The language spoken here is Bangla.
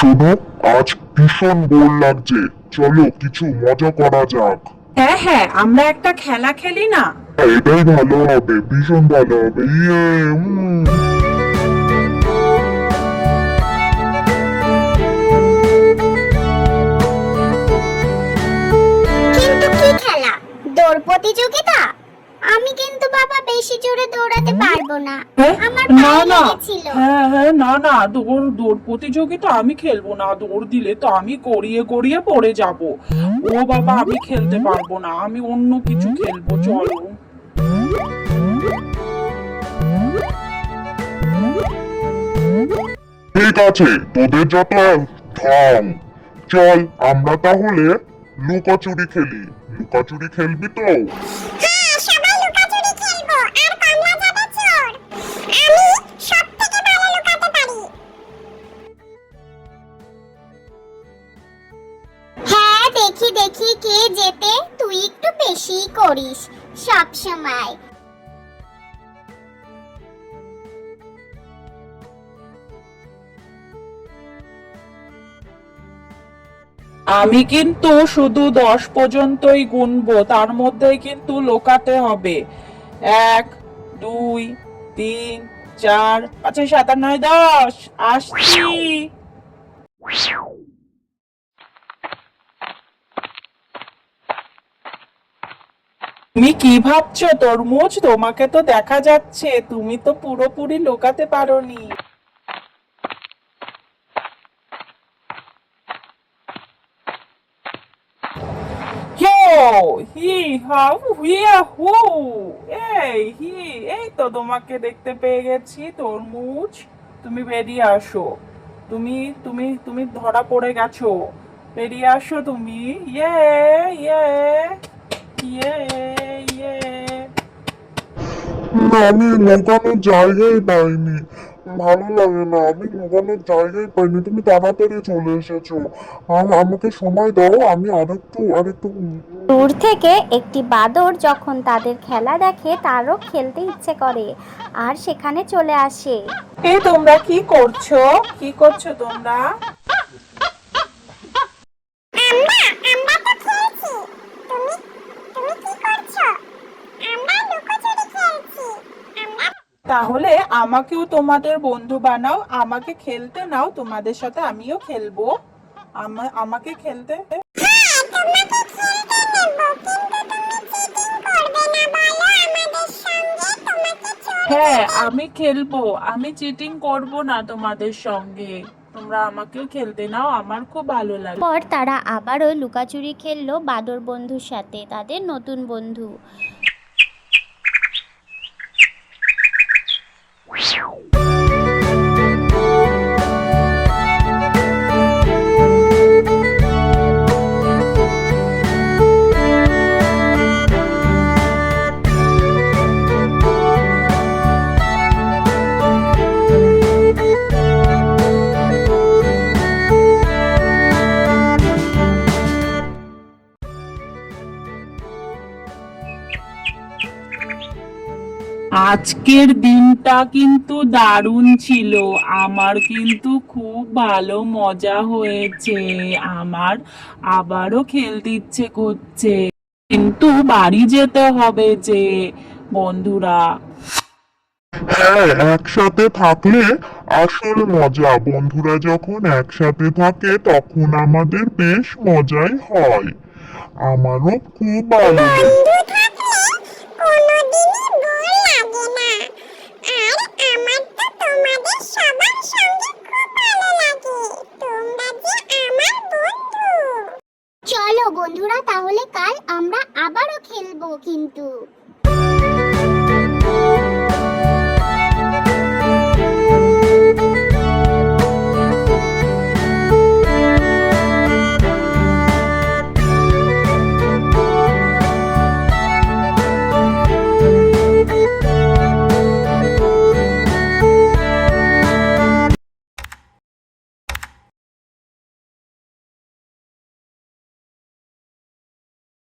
শোনো, আজ ভীষণ বোর লাগছে, চলো কিছু মজা করা যাক। হ্যাঁ হ্যাঁ, আমরা একটা খেলা খেলি না? এটাই ভালো হবে, ভীষণ ভালো হবে। ইয়ে উম। কিন্তু কি খেলা? দৌড় প্রতিযোগিতা? আমি কিন্তু বাবা বেশি জোরে দৌড়াতে পারবো না। হ্যাঁ? আমার না পায়ে না, লেগেছিল। হ্যাঁ হ্যাঁ, না না, দৌড় দৌড় প্রতিযোগিতা আমি খেলবো না। দৌড় দিলে তো আমি গড়িয়ে গড়িয়ে পড়ে যাব। ও বাবা, আমি খেলতে পারবো না, আমি অন্য কিছু খেলবো, চলো। ঠিক আছে, তোদের যত ঢং। চল আমরা তাহলে লুকোচুরি খেলি। লুকোচুরি খেলবি তো? হ্যাঁ, সবাই লুকাচুরি খেলবো আর কমলা যাবে চোর। আমি সবথেকে ভালো লুকাতে পারি। হ্যাঁ, দেখি দেখি কে জেতে। তুই একটু বেশিই করিস সব সময়। আমি কিন্তু শুধু 10 পর্যন্তই গুনবো, তার মধ্যেই কিন্তু লোকাতে হবে। 1 2 3 4 5 6 7 8 9 10। আসছি। তুমি কি ভাবছো তরমুজ? তোমাকে তো দেখা যাচ্ছে, তুমি তো পুরোপুরি লোকাতে পারোনি। হি হাউ হিয়া হু। এই তো তোমাকে দেখতে পেয়ে গেছি তরমুজ। তুমি বেরিয়ে আসো। তুমি তুমি তুমি ধরা পড়ে গেছো। বেরিয়ে আসো তুমি। ইয়ে ইয়ে ইয়ে ইয়ে। না, আমি লুকানোর জায়গায় পাইনি। ভালো লাগে না, আমি লুকানোর জায়গায় পাইনি। তুমি তাড়াতাড়ি চলে এসেছো। আমাকে সময় দাও, আমি আরেকটু। দূর থেকে একটি বাদর যখন তাদের খেলা দেখে তারও খেলতে ইচ্ছে করে আর সেখানে চলে আসে। এই তোমরা কি করছো? কি করছো তোমরা? আমরা তো খেলছি। তুমি তুমি কি করছো? আমরা লুকোচুরি খেলছি। আমরা তাহলে আমাকেও তোমাদের বন্ধু বানাও, আমাকে খেলতে নাও, তোমাদের সাথে আমিও খেলবো। আমাকে খেলতে। হ্যাঁ, তোমাকে খেলতে নেব, কিন্তু তুমি চিটিং করবে না বলো আমাদের সঙ্গে। তোমাকে চোর হ্যাঁ, ভেবে। আমি খেলবো, আমি চিটিং করব না তোমাদের সঙ্গে। তোমরা আমাকেও খেলতে নাও, আমার খুব ভালো লাগে। পর তারা আবারও লুকাচুরি খেললো বাদর বন্ধুর সাথে, তাদের নতুন বন্ধু। আজকের দিনটা কিন্তু দারুণ ছিল। আমার কিন্তু খুব ভালো মজা হয়েছে। আমার আবারও খেলতে ইচ্ছে করছে, কিন্তু বাড়ি যেতে হবে যে বন্ধুরা। হ্যাঁ, একসাথে থাকলে আসল মজা। বন্ধুরা যখন একসাথে থাকে তখন আমাদের বেশ মজাই হয়। আমারও খুব ভালো লাগে। বন্ধু